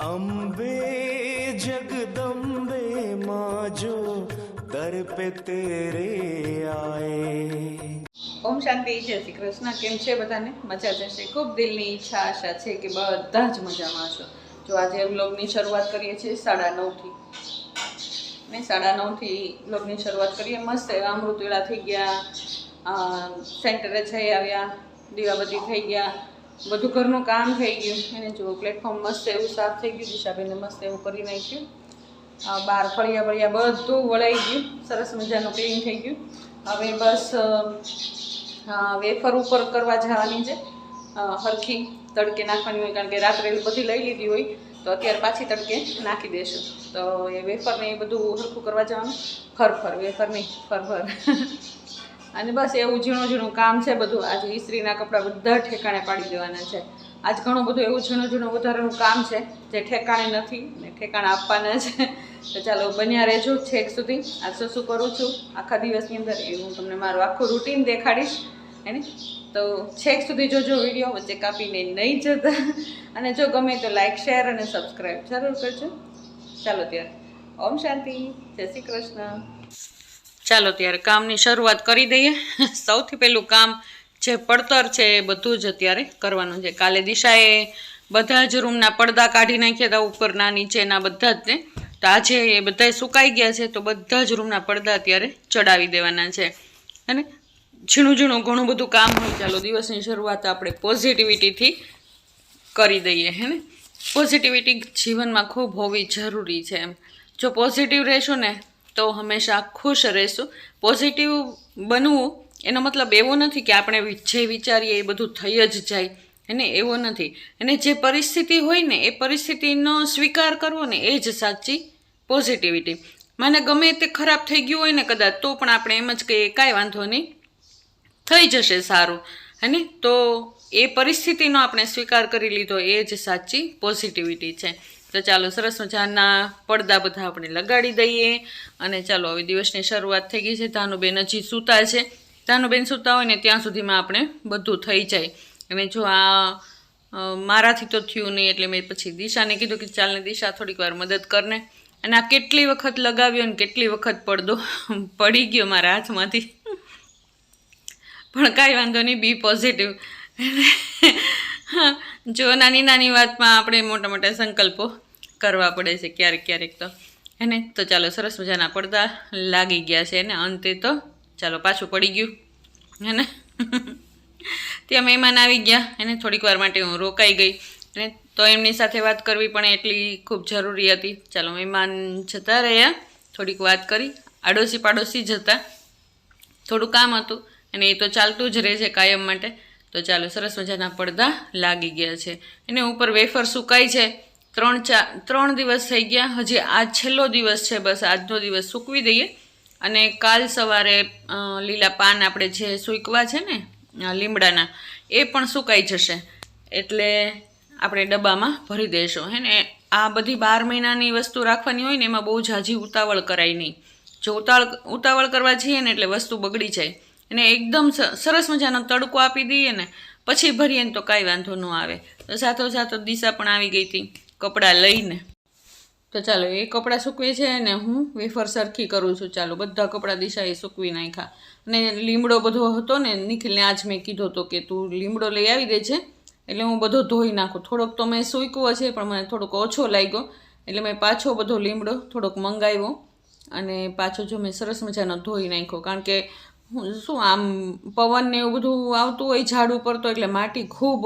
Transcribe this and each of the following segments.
अम्बे जगदम्बे माँ जो दर पे तेरे आए। ઓમ શાંતિ, જય શ્રી કૃષ્ણ. કેમ છે બધાને? મજા જશે. ખૂબ દિલની ઈચ્છા આશા છે કે બધા જ મજામાં હશો. જો આજે વ્લોગની શરૂઆત કરીએ છીએ 9:30થી ને 9:30થી વ્લોગની શરૂઆત કરીએ. મસ્ત એવા અમૃતવેળા થઈ ગયા, સેન્ટરે જઈ આવ્યા, દીવાબત્તી થઈ ગયા, બધું ઘરનું કામ થઈ ગયું. એને જો પ્લેટફોર્મ મસ્ત એવું સાફ થઈ ગયું, દિશાબેને મસ્ત એવું કરી નાખ્યું. બહાર ફળિયા બળિયા બધું વળાઈ ગયું, સરસ મજાનું ક્લીન થઈ ગયું. હવે બસ વેફર ઉપર કરવા જવાની છે, હરખી તડકે નાખવાની હોય, કારણ કે રાત્રે બધી લઈ લીધી હોય તો અત્યારે પાછી તડકે નાખી દેશું. તો એ વેફરને એ બધું હરખું કરવા જવાનું, ફરફર વેફર નહીં ફરફર અને બસ એવું ઝીણું ઝીણું કામ છે બધું. આજે ઇસ્ત્રીના કપડાં બધા ઠેકાણે પાડી દેવાના છે. આજ ઘણું બધું એવું ઝીણું ઝીણું વધારેનું કામ છે જે ઠેકાણે નથી ને ઠેકાણે આપવાના છે. તો ચાલો બન્યા રહેજો છેક સુધી. આ શું કરું છું આખા દિવસની અંદર એ હું તમને મારું આખું રૂટીન દેખાડીશ એને. તો છેક સુધી જોજો વિડીયો, વચ્ચે કાપીને નહીં જતા. અને જો ગમે તો લાઈક, શેર અને સબસ્ક્રાઈબ જરૂર કરજો. ચાલો ત્યારે ઓમ શાંતિ, જય શ્રી કૃષ્ણ. ચાલો ત્યારે કામની શરૂઆત કરી દઈએ. સૌથી પહેલું કામ જે પડતર છે એ બધું જ અત્યારે કરવાનું છે. કાલે દિશાએ બધા જ રૂમના પડદા કાઢી નાખ્યા હતા, ઉપરના નીચેના બધા જ ને. તો આજે એ બધા સુકાઈ ગયા છે, તો બધા જ રૂમના પડદા અત્યારે ચડાવી દેવાના છે. અને ઝીણું ઝીણું ઘણું બધું કામ હોય. ચાલો દિવસની શરૂઆત આપણે પોઝિટિવિટીથી કરી દઈએ હે ને. પોઝિટિવિટી જીવનમાં ખૂબ હોવી જરૂરી છે. એમ જો પોઝિટિવ રહેશું ને તો હંમેશા ખુશ રહેશું. પોઝિટિવ બનવું એનો મતલબ એવો નથી કે આપણે જે વિચારીએ એ બધું થઈ જ જાય એને, એવો નથી. અને જે પરિસ્થિતિ હોય ને એ પરિસ્થિતિનો સ્વીકાર કરવો ને એ જ સાચી પોઝિટિવિટી. મને ગમે તે ખરાબ થઈ ગયું હોય ને કદાચ, તો પણ આપણે એમ જ કહીએ કાંઈ વાંધો નહીં, થઈ જશે સારું હે ને. તો એ પરિસ્થિતિનો આપણે સ્વીકાર કરી લીધો એ જ સાચી પોઝિટિવિટી છે. તો ચાલો સરસ મજાના પડદા બધા આપણે લગાડી દઈએ. અને ચાલો હવે દિવસની શરૂઆત થઈ ગઈ છે. ધાનુબેન હજી સૂતા છે. ધાનુબેન સૂતા હોય ને ત્યાં સુધીમાં આપણે બધું થઈ જાય. અને જો આ મારાથી તો થયું નહીં, એટલે મેં પછી દિશાને કીધું કે ચાલને દિશા થોડીક વાર મદદ કરને. અને આ કેટલી વખત લગાવ્યો ને કેટલી વખત પડદો પડી ગયો મારા હાથમાંથી. પણ કાંઈ વાંધો નહીં, બી પોઝિટિવ. જો નાની નાની વાતમાં આપણે મોટા મોટા સંકલ્પો કરવા પડે છે ક્યારેક ક્યારેક તો એને. તો ચાલો સરસ મજાના પડદા લાગી ગયા છે ને અંતે તો ચાલો પાછું પડી ગયું હે ને. ત્યાં મહેમાન આવી ગયા એને, થોડીક વાર માટે હું રોકાઈ ગઈ અને તો એમની સાથે વાત કરવી પણ એટલી ખૂબ જરૂરી હતી. ચાલો મહેમાન જતા રહ્યા, થોડીક વાત કરી, આડોશી પાડોશી જતા, થોડું કામ હતું અને એ તો ચાલતું જ રહે છે કાયમ માટે. તો ચાલો સરસ મજાના પડદા લાગી ગયા છે. એને ઉપર વેફર સુકાઈ છે. 3 દિવસ થઈ ગયા, હજી આજ છેલ્લો દિવસ છે. બસ આજનો દિવસ સૂકવી દઈએ અને કાલ સવારે લીલા પાન આપણે જે સૂકવા છે ને લીમડાના, એ પણ સુકાઈ જશે. એટલે આપણે ડબ્બામાં ભરી દઈશું હે ને. આ બધી 12 મહિનાની વસ્તુ રાખવાની હોય ને એમાં બહુ ઝાઝી ઉતાવળ કરાય નહીં. જો ઉતાવળ કરવા જઈએ ને એટલે વસ્તુ બગડી જાય. અને એકદમ સરસ મજાનો તડકો આપી દઈએ ને પછી ભરીએ ને તો કાંઈ વાંધો ન આવે. તો સાથો દિશા પણ આવી ગઈ હતી કપડાં લઈને. તો ચાલો એ કપડાં સૂકવે છે ને હું વેફર સરખી કરું છું. ચાલો બધા કપડાં દિશાએ સૂકવી નાખ્યા. અને લીમડો બધો હતો ને નિખિલને આજ મેં કીધો હતો કે તું લીમડો લઈ આવી દે છે, એટલે હું બધો ધોઈ નાખું. થોડોક તો મેં સૂકવો છે પણ મને થોડોક ઓછો લાગ્યો, એટલે મેં પાછો બધો લીમડો થોડોક મંગાવ્યો અને પાછો જો મેં સરસ મજાનો ધોઈ નાખ્યો. કારણ કે શું આમ પવન ને એવું બધું આવતું હોય ઝાડ ઉપર, તો એટલે માટી ખૂબ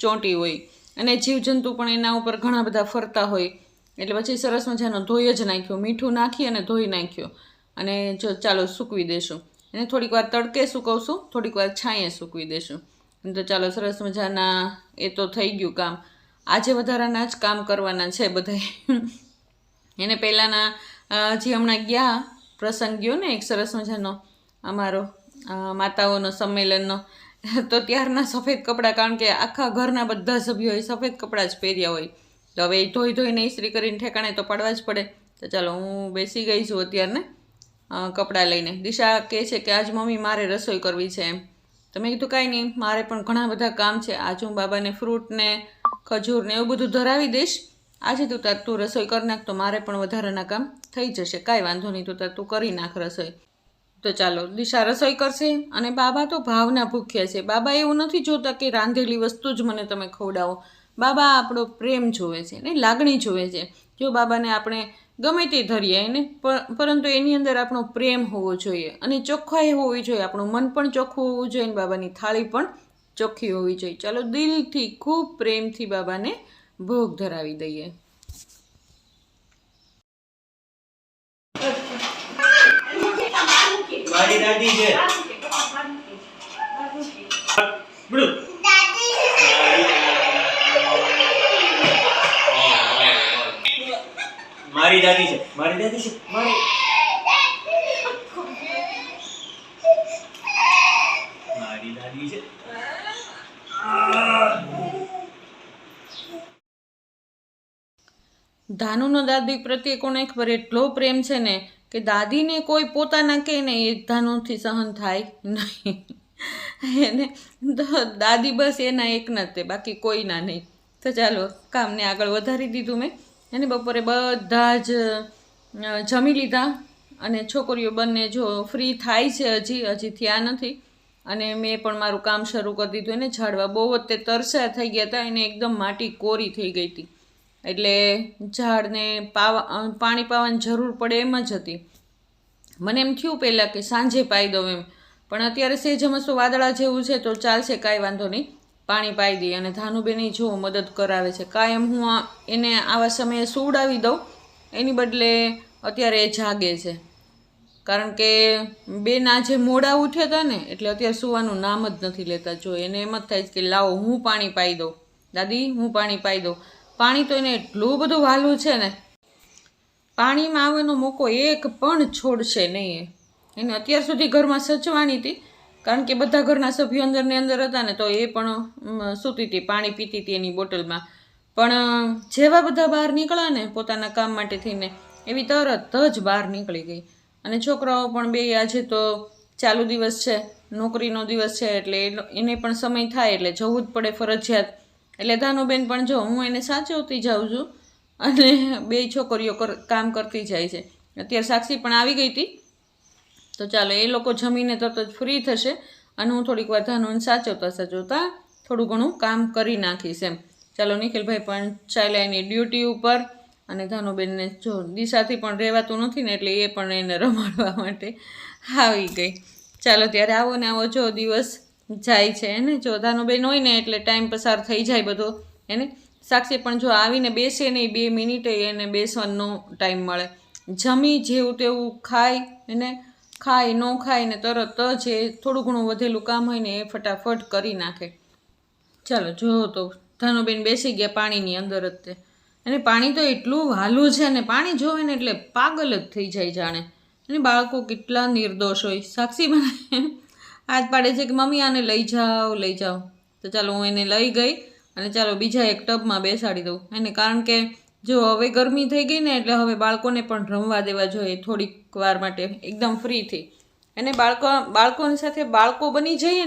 ચોંટી હોય અને જીવજંતુ પણ એના ઉપર ઘણા બધા ફરતા હોય. એટલે પછી સરસ મજાનો ધોઈ જ નાખ્યો, મીઠું નાખી અને ધોઈ નાખ્યો. અને જો ચાલો સૂકવી દેશું એને. થોડીક વાર તડકે સૂકવશું, થોડીક વાર છાંયે સૂકવી દેશું. તો ચાલો સરસ મજાના એ તો થઈ ગયું કામ. આજે વધારાના જ કામ કરવાના છે બધા એને. પહેલાંના જે હમણાં ગયા પ્રસંગ ગયો ને એક સરસ મજાનો અમારો માતાઓનો સંમેલનનો, તો ત્યારના સફેદ કપડાં, કારણ કે આખા ઘરના બધા સભ્યોએ સફેદ કપડાં જ પહેર્યા હોય. તો હવે ધોઈ ધોઈને ઇસ્ત્રી કરીને ઠેકાણે તો પાડવા જ પડે. તો ચાલો હું બેસી ગઈ છું અત્યારને કપડાં લઈને. દિશા કહે છે કે આજ મમ્મી મારે રસોઈ કરવી છે એમ. તો મેં કીધું કાંઈ નહીં, મારે પણ ઘણા બધા કામ છે. આજ હું બાબાને ફ્રૂટ ને ખજૂર ને એવું બધું ધરાવી દઈશ આજે તું રસોઈ કરી નાખ તો મારે પણ વધારાના કામ થઈ જશે. કાંઈ વાંધો નહીં, તું કરી નાખ રસોઈ. તો ચાલો દિશા રસોઈ કરશે અને બાબા તો ભાવના ભૂખ્યા છે. બાબા એવું નથી જોતા કે રાંધેલી વસ્તુ જ મને તમે ખવડાવો. બાબા આપણો પ્રેમ જોવે છે ને લાગણી જોવે છે. જો બાબાને આપણે ગમે તે ધરીએ એને પરંતુ એની અંદર આપણો પ્રેમ હોવો જોઈએ અને ચોખ્ખાઈ હોવી જોઈએ. આપણું મન પણ ચોખ્ખું હોવું જોઈએ અને બાબાની થાળી પણ ચોખ્ખી હોવી જોઈએ. ચાલો દિલથી ખૂબ પ્રેમથી બાબાને ભોગ ધરાવી દઈએ. મારી દાદી છે. મારી દાદી છે. મારી દાદી છે. મારી દાદી છે. ધાનુનો દાદી પ્રત્યે કોને ખબર એટલો પ્રેમ છે ને કે દાદીને કોઈ પોતાના કહે ને એ ધાનુથી સહન થાય નહીં. એને દાદી બસ એના એકના જ તે, બાકી કોઈના નહીં. તો ચાલો કામને આગળ વધારી દીધું મેં. અને બપોરે બધા જ જમી લીધા અને છોકરીઓ બંને જો ફ્રી થાય છે, હજી થયા નથી. અને મેં પણ મારું કામ શરૂ કરી દીધું. એને ઝાડવા બહુ જ તે તરસ્યા થઈ ગયા હતા, એને એકદમ માટી કોરી થઈ ગઈ હતી એટલે ઝાડને પાણી પાવાની જરૂર પડે એમ જ હતી. મને એમ થયું પહેલાં કે સાંજે પાઈ દઉં એમ, પણ અત્યારે સેજ મસ્ત વાદળા જેવું છે તો ચાલશે, કાંઈ વાંધો નહીં, પાણી પાઈ દઈએ. અને ધાનુબેની જો મદદ કરાવે છે. કાયમ હું એને આવા સમયે સુવડાવી દઉં એની બદલે અત્યારે એ જાગે છે. કારણ કે બેન આજે મોડા ઉઠ્યા હતા ને એટલે અત્યારે સુવાનું નામ જ નથી લેતા. જો એને એમ જ થાય કે લાવો હું પાણી પાઈ દઉં, દાદી હું પાણી પાઈ દઉં. પાણી તો એને એટલું બધું વહાલું છે ને, પાણીમાં આવવાનો મોકો એક પણ છોડશે નહીં. એને અત્યાર સુધી ઘરમાં સચવાની હતી કારણ કે બધા ઘરના સભ્યો અંદર હતા ને તો એ પણ સૂતી હતી, પાણી પીતી હતી એની બોટલમાં. પણ જેવા બધા બહાર નીકળ્યા ને પોતાના કામ માટે થઈને એવી તરત જ બહાર નીકળી ગઈ. અને છોકરાઓ પણ બે આજે તો ચાલુ દિવસ છે, નોકરીનો દિવસ છે એટલે એને પણ સમય થાય એટલે જવું જ પડે ફરજિયાત. એટલે ધાનુબેન પણ જો હું એને સાચવતી જાઉં છું અને બે છોકરીઓ કામ કરતી જાય છે. અત્યારે સાક્ષી પણ આવી ગઈ હતી તો ચાલો એ લોકો જમીને તરત જ ફ્રી થશે અને હું થોડીક વાર ધાનુને સાચવતા થોડું ઘણું કામ કરી નાખીશ એમ. ચાલો નિખિલભાઈ પણ ચાલ્યા એની ડ્યુટી ઉપર અને ધાનુબેનને જો દિશાથી પણ રહેવાતું નથી ને એટલે એ પણ એને રમાડવા માટે આવી ગઈ. ચાલો ત્યારે આવો ને આવો જો દિવસ જાય છે એને. જો ધાનુબેન હોય ને એટલે ટાઈમ પસાર થઈ જાય બધો એને. સાક્ષી પણ જો આવીને બેસે નહીં 2 મિનિટે એને બેસવાનો ટાઈમ મળે. જમી જેવું તેવું ખાય એને, ખાય ન ખાય ને તરત જ એ થોડું ઘણું વધેલું કામ હોય ને એ ફટાફટ કરી નાખે. ચાલો જો તો ધાનુબેન બેસી ગયા પાણીની અંદર જ તે. અને પાણી તો એટલું વહાલું છે ને પાણી જોવે ને એટલે પાગલ જ થઈ જાય જાણે. અને બાળકો કેટલા નિર્દોષ હોય. સાક્ષી મને હાથ પાડે છે કે મમ્મી આને લઈ જાઓ. તો ચાલો હું એને લઈ ગઈ અને ચાલો બીજા એક ટબમાં બેસાડી દઉં એને. કારણ કે જો હવે ગરમી થઈ ગઈ ને એટલે હવે બાળકોને પણ રમવા દેવા જોઈએ થોડીક વાર માટે એકદમ ફ્રીથી. અને બાળકોની સાથે બાળક બની જાય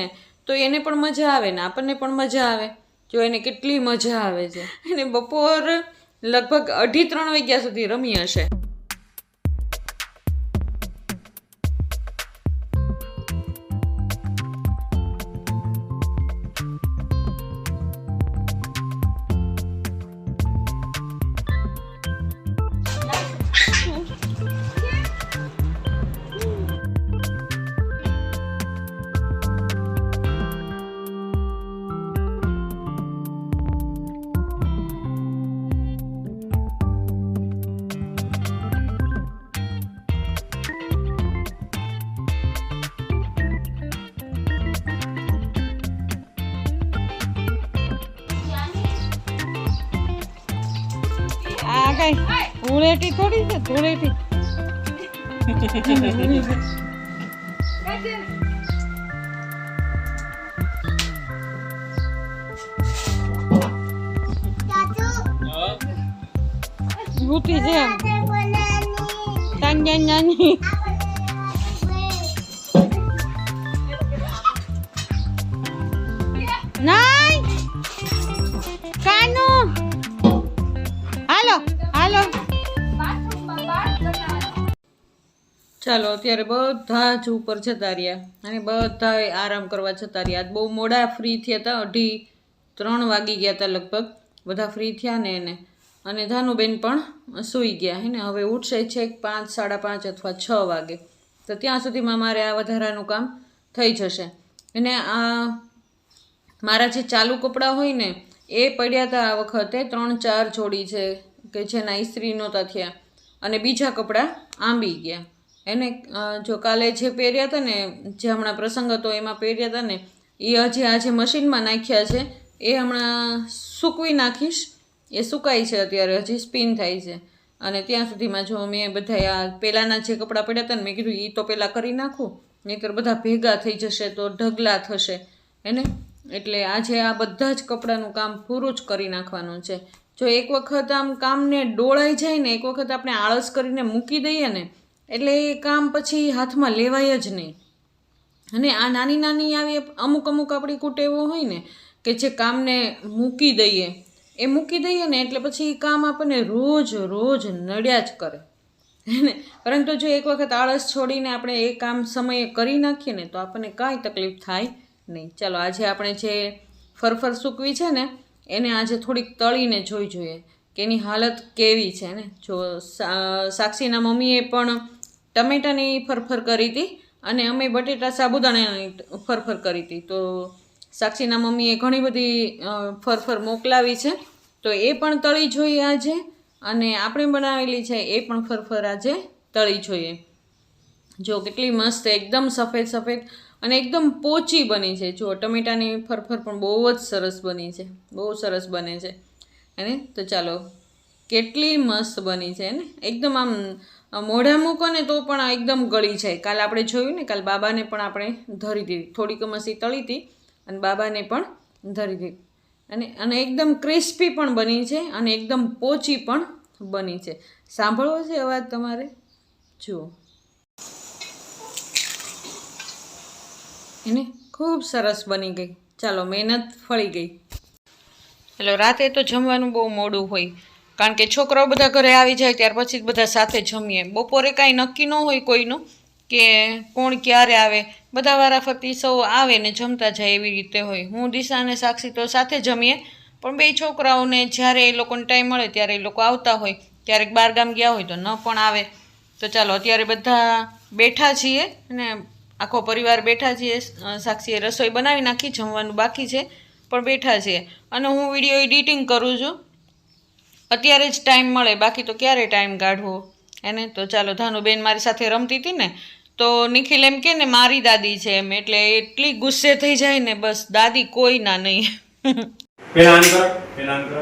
ને તો એને પણ મજા આવે ને આપણને પણ મજા આવે. જો એને કેટલી મજા આવે છે. એને બપોર લગભગ 2:30 વાગ્યા સુધી રમી હશે. આ કઈ ધૂળેટી થોડી છે, ધૂળેટી. ભૂતી છે નાની. નાઈ કાનું ચાલો અત્યારે બધા જ ઉપર જતા રહ્યા અને બધા આરામ કરવા જતા રહ્યા. આજ બહુ મોડા ફ્રી થયા હતા, 2:30-3 વાગી ગયા હતા લગભગ. બધા ફ્રી થયા ને એને, અને ધાનુબેન પણ સૂઈ ગયા હે ને. હવે ઉઠશે છેક 5, 5:30 અથવા 6 વાગે. તો ત્યાં સુધીમાં મારે આ વધારાનું કામ થઈ જશે. અને આ મારા જે ચાલુ કપડાં હોય ને એ પડ્યા હતા આ વખતે 3-4 જોડી છે કે જેના ઇસ્ત્રી નહોતા થયા, અને બીજા કપડાં આંબી ગયા એને. જો કાલે જે પહેર્યા હતા ને, જે હમણાં પ્રસંગ હતો એમાં પહેર્યા હતા ને, એ હજી આજે મશીનમાં નાખ્યા છે. એ હમણાં સૂકવી નાખીશ. એ સુકાય છે અત્યારે, હજી સ્પિન થાય છે. અને ત્યાં સુધીમાં જો મેં બધા આ પહેલાંના જે કપડાં પડ્યા હતા ને, મેં કીધું એ તો પહેલાં કરી નાખું, નહીંતર બધા ભેગા થઈ જશે તો ઢગલા થશે એને. એટલે આજે આ બધા જ કપડાનું કામ પૂરું જ કરી નાખવાનું છે. જો એક વખત આમ કામને ડોળાઈ જાય ને, એક વખત આપણે આળસ કરીને મૂકી દઈએ ને, એટલે એ કામ પછી હાથમાં લેવાય જ નહીં. અને આ નાની નાની આવી અમુક આપણી કુટેવો હોય ને કે જે કામને મૂકી દઈએ, એ મૂકી દઈએ ને એટલે પછી કામ આપણને રોજ નડ્યા જ કરે ને. પરંતુ જો એક વખત આળસ છોડીને આપણે એ કામ સમયે કરી નાખીએ ને તો આપણને કાંઈ તકલીફ થાય નહીં. ચાલો આજે આપણે જે ફરફર સૂકવી છે ને એને આજે થોડીક તળીને જોઈ જોઈએ કે એની હાલત કેવી છે ને. જો સાક્ષીના મમ્મીએ પણ ટમેટાની ફરફર કરી હતી અને અમે બટેટા સાબુદાણાની ફરફર કરી હતી. તો સાક્ષીના મમ્મીએ ઘણી બધી ફરફર મોકલાવી છે, તો એ પણ તળી જોઈએ આજે. અને આપણે બનાવેલી છે એ પણ ફરફર આજે તળી જોઈએ. જો કેટલી મસ્ત એકદમ સફેદ અને એકદમ પોચી બની છે. જો ટમેટાની ફરફર પણ બહુ જ સરસ બની છે, બહુ સરસ બને છે એને. તો ચાલો કેટલી મસ્ત બની છે ને, એકદમ આમ મોઢા મૂકો ને તો પણ એકદમ ગળી જાય. કાલ આપણે જોયું ને, કાલ બાબાને પણ આપણે ધરી દીધી, થોડીક મસી તળી હતી અને બાબાને પણ ધરી દીધી. અને એકદમ ક્રિસ્પી પણ બની છે અને એકદમ પોચી પણ બની છે. સાંભળવો છે અવાજ તમારે? જુઓ એને, ખૂબ સરસ બની ગઈ. ચાલો મહેનત ફળી ગઈ. એટલે રાતે તો જમવાનું બહુ મોડું હોય, કારણ કે છોકરાઓ બધા ઘરે આવી જાય ત્યાર પછી જ બધા સાથે જમીએ. બપોરે કાંઈ નક્કી ન હોય કોઈનું કે કોણ ક્યારે આવે, બધા વારાફરતી સૌ આવે ને જમતા જાય એવી રીતે હોય. હું, દિશા અને સાક્ષી તો સાથે જમીએ, પણ બે છોકરાઓને જ્યારે એ લોકોને ટાઈમ મળે ત્યારે એ લોકો આવતા હોય, ક્યારેક બહારગામ ગયા હોય તો ન પણ આવે. તો ચાલો અત્યારે બધા બેઠા છીએ અને આખો પરિવાર બેઠા છીએ. સાક્ષીએ રસોઈ બનાવી નાખી, જમવાનું બાકી છે પણ બેઠા છીએ. અને હું વિડીયો એડિટિંગ કરું છું. અત્યારે જ ટાઈમ મળે, બાકી તો ક્યારે ટાઈમ કાઢવો એને. તો ચાલો, ધાનુબેન મારી સાથે રમતી હતી ને તો નિખિલ એમ કે ને મારી દાદી છે એમ, એટલે એટલી ગુસ્સે થઈ જાય ને, બસ દાદી કોઈ ના નહીં. પેલા આમ કરો. પેલા આમ કરો.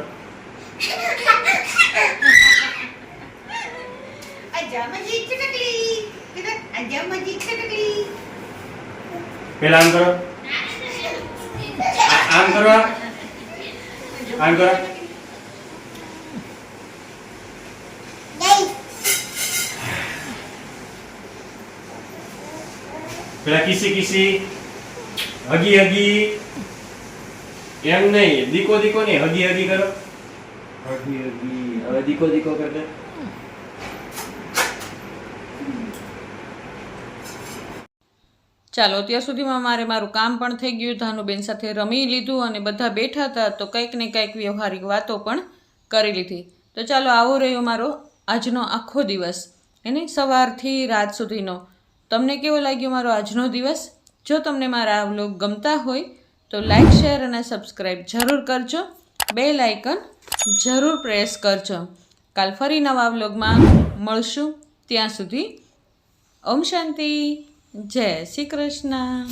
આમ કરો. પેલા કિસી હગી એમ નહીં, દીકો નહીં, હગી કરો. હવે દીકો કરતે. ચાલો ત્યાં સુધીમાં મારું કામ પણ થઈ ગયું. ધાનુબેન સાથે રમી લીધું અને બધા બેઠા હતા તો કંઈક ને કંઈક વ્યવહારિક વાતો પણ કરી લીધી. તો ચાલો, આવો રહ્યો મારો આજનો આખો દિવસ એને, સવારથી રાત સુધીનો. તમને કેવો લાગ્યો મારો આજનો દિવસ? જો તમને મારા આ વ્લોગ ગમતા હોય તો લાઈક, શેર અને સબસ્ક્રાઈબ જરૂર કરજો. બેલ આઇકન જરૂર પ્રેસ કરજો. કાલ ફરી નવા વ્લોગમાં મળશું. ત્યાં સુધી ઓમ શાંતિ, જય શ્રી કૃષ્ણ.